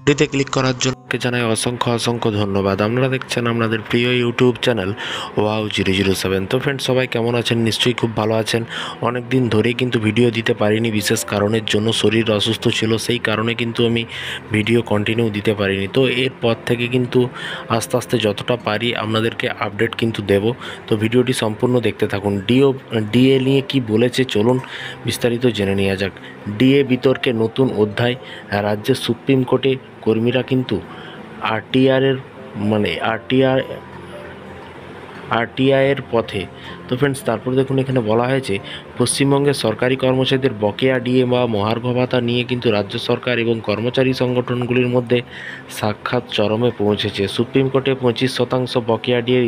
ভিডিওতে ক্লিক করার জন্য জানাই অসংখ্য অসংখ্য ধন্যবাদ। আপনারা দেখছেন আপনাদের প্রিয় ইউটিউব চ্যানেল wow007। তো ফ্রেন্ডস, সবাই কেমন আছেন? নিশ্চয়ই খুব ভালো আছেন। অনেক দিন ধরেই কিন্তু ভিডিও দিতে পারিনি, বিশেষ কারণের জন্য। শরীর অসুস্থ ছিল, সেই কারণে কিন্তু আমি ভিডিও কন্টিনিউ দিতে পারিনি। তো এরপর থেকে কিন্তু আস্তে আস্তে যতটা পারি আপনাদেরকে আপডেট কিন্তু দেব। তো ভিডিওটি সম্পূর্ণ দেখতে থাকুন। ডিএ নিয়ে কি বলেছে চলুন বিস্তারিত জেনে নেওয়া যাক। ডিএ বিতর্কে নতুন অধ্যায়। রাজ্যের সুপ্রিম কোর্টে কর্মীরা কিন্তু আরটিআইয়ের পথে। তো ফ্রেন্ডস, তারপর দেখুন এখানে বলা হয়েছে পশ্চিমবঙ্গের সরকারি কর্মচারীদের বকেয়া ডিএ বা মহার্ঘ ভাতা নিয়ে কিন্তু রাজ্য সরকার এবং কর্মচারী সংগঠনগুলির মধ্যে সাক্ষাৎ চরমে পৌঁছেছে। সুপ্রিম কোর্টে 25% বকেয়া ডিএর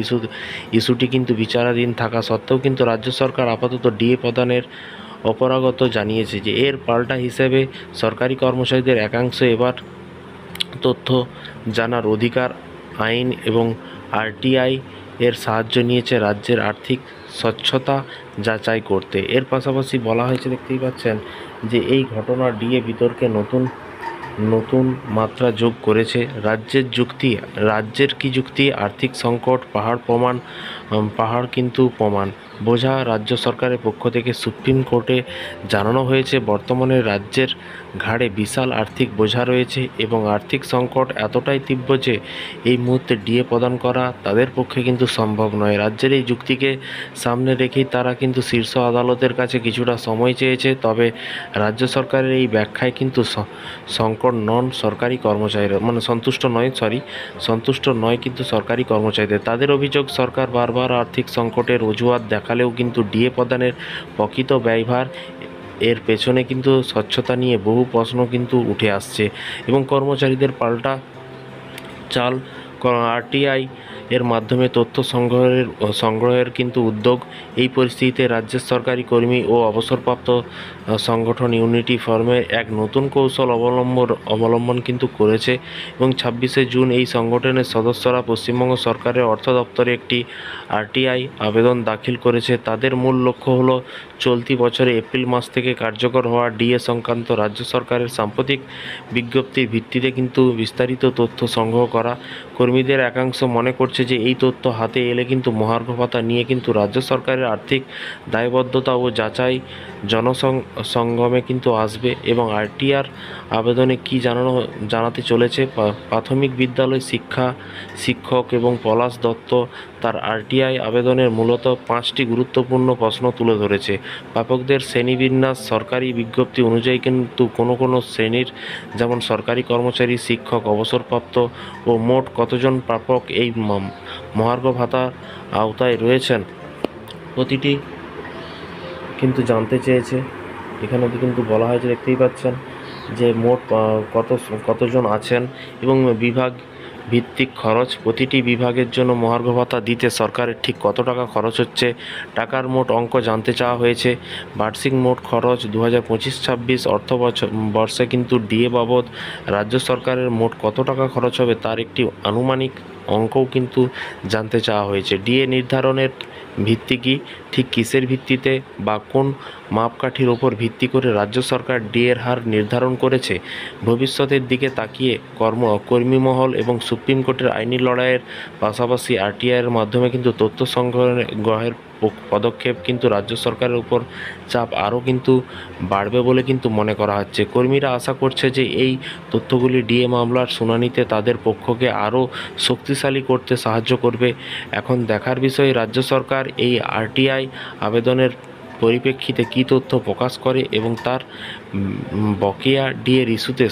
ইস্যুটি কিন্তু বিচারাধীন থাকা সত্ত্বেও কিন্তু রাজ্য সরকার আপাতত ডিএ প্রদানের অপারগতা জানিয়েছে। যে এর পাল্টা হিসেবে সরকারি কর্মচারীদের একাংশ এবার তথ্য জানার অধিকার আইন এবং আরটিআই এর সাহায্য নিয়েছে রাজ্যের আর্থিক স্বচ্ছতা যাচাই করতে। এর পাশাপাশি বলা হয়েছে, দেখতেই পাচ্ছেন, যে এই ঘটনা ডিএ বিতর্কে নতুন মাত্রা যোগ করেছে। রাজ্যের কি যুক্তি? আর্থিক সংকট, পাহাড় কিন্তু প্রমাণ বোঝা। রাজ্য সরকারের পক্ষ থেকে সুপ্রিম কোর্টে জানানো হয়েছে বর্তমানে রাজ্যের ঘাড়ে বিশাল আর্থিক বোঝা রয়েছে এবং আর্থিক সংকট এতটাই তীব্র যে এই মুহূর্তে ডিএ প্রদান করা তাদের পক্ষে কিন্তু সম্ভব নয়। রাজ্যের এই যুক্তিকে সামনে রেখেই তারা কিন্তু শীর্ষ আদালতের কাছে কিছুটা সময় চেয়েছে। তবে রাজ্য সরকারের এই ব্যাখ্যায় কিন্তু সন্তুষ্ট নয় কিন্তু সরকারি কর্মচারীদের। তাদের অভিযোগ, সরকার বারবার আর্থিক সংকটের অজুহাত দেখালেও কিন্তু ডিএ প্রদানের প্রকৃত ব্যয়ভার এর পেছনে কিন্তু স্বচ্ছতা নিয়ে বহু প্রশ্ন কিন্তু উঠে আসছে এবং কর্মচারীদের পাল্টা চাল আরটিআই এর মাধ্যমে তথ্য সংগ্রহের কিন্তু উদ্যোগ। এই পরিস্থিতিতে রাজ্যের সরকারি কর্মী ও অবসরপ্রাপ্ত সংগঠন ইউনিটি ফর্মের এক নতুন কৌশল অবলম্বন কিন্তু করেছে এবং 26শে জুন এই সংগঠনের সদস্যরা পশ্চিমবঙ্গ সরকারের অর্থ দপ্তরে একটি আরটিআই আবেদন দাখিল করেছে। তাদের মূল লক্ষ্য হলো চলতি বছরে এপ্রিল মাস থেকে কার্যকর হওয়া ডিএ সংক্রান্ত রাজ্য সরকারের সাম্প্রতিক বিজ্ঞপ্তির ভিত্তিতে কিন্তু বিস্তারিত তথ্য সংগ্রহ করা। কর্মীদের একাংশ মনে করছে যে এই তথ্য হাতে এলে কিন্তু মহার্ঘ ভাতা নিয়ে কিন্তু রাজ্য সরকারের আর্থিক দায়বদ্ধতা ও যাচাই জনসংগমে কিন্তু আসবে এবং আরটিআর আবেদনে কি জানাতে চলেছে। প্রাথমিক বিদ্যালয় শিক্ষক এবং পলাশ দত্ত তার আরটিআই আবেদনের মূলত 5টি গুরুত্বপূর্ণ প্রশ্ন তুলে ধরেছে। প্রাপকদের শ্রেণীবিন্যাস সরকারি বিজ্ঞপ্তি অনুযায়ী কিন্তু কোনো শ্রেণীর, যেমন সরকারি কর্মচারী, শিক্ষক, অবসরপ্রাপ্ত ও মোট কতজন প্রাপক এই মহার্ঘ ভাতার আওতায় রয়েছেন, প্রতিটি কিন্তু জানতে চেয়েছে। এখানে কিন্তু বলা হয়েছে, দেখতেই পাচ্ছেন, যে মোট কতজন আছেন এবং বিভাগ ভিত্তিক খরচ, প্রতিটি বিভাগের জন্য মহার্ঘ ভাতা দিতে সরকারের ঠিক কত টাকা খরচ হচ্ছে, টাকার মোট অঙ্ক জানতে চাওয়া হয়েছে। বার্ষিক মোট খরচ 2025-26 বর্ষে কিন্তু ডিএ বাবদ রাজ্য সরকারের মোট কত টাকা খরচ হবে তার একটি আনুমানিক অঙ্কও কিন্তু জানতে চাওয়া হয়েছে। ডিএ নির্ধারণের ভিত্তি কি? ঠিক কিসের ভিত্তিতে বা কোন মাপকাঠির ওপর ভিত্তি করে রাজ্য সরকার ডিএর হার নির্ধারণ করেছে? ভবিষ্যতের দিকে তাকিয়ে কর্মী মহল এবং সুপ্রিম কোর্টের আইনি লড়াইয়ের পাশাপাশি আরটিআইয়ের মাধ্যমে কিন্তু তথ্য সংগ্রহের পদক্ষেপ কিন্তু রাজ্য সরকারের উপর চাপ আরও কিন্তু বাড়বে বলে কিন্তু মনে করা হচ্ছে। কর্মীরা আশা করছে যে এই তথ্যগুলি ডিএ মামলার শুনানিতে তাদের পক্ষকে আরও শক্তিশালী করতে সাহায্য করবে। এখন দেখার বিষয় রাজ্য সরকার এই আরটিআই আবেদনের পরিপ্রেক্ষিতে কী তথ্য প্রকাশ করে এবং তার বকেয়া ডিএর ইস্যুতে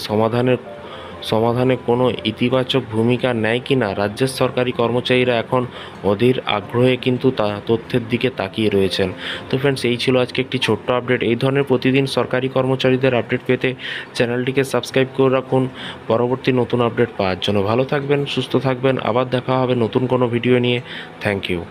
সমাধানে কোনো ইতিবাচক ভূমিকা নেয় কিনা। রাজ্যের সরকারি কর্মচারীরা এখন অধীর আগ্রহে কিন্তু তথ্যের দিকে তাকিয়ে রয়েছেন। তো ফ্রেন্ডস, এই ছিল আজকে একটি ছোট্ট আপডেট। এই ধরনের প্রতিদিন সরকারি কর্মচারীদের আপডেট পেতে চ্যানেলটিকে সাবস্ক্রাইব করে রাখুন পরবর্তী নতুন আপডেট পাওয়ার জন্য। ভালো থাকবেন, সুস্থ থাকবেন, আবার দেখা হবে নতুন কোনো ভিডিও নিয়ে। Thank you.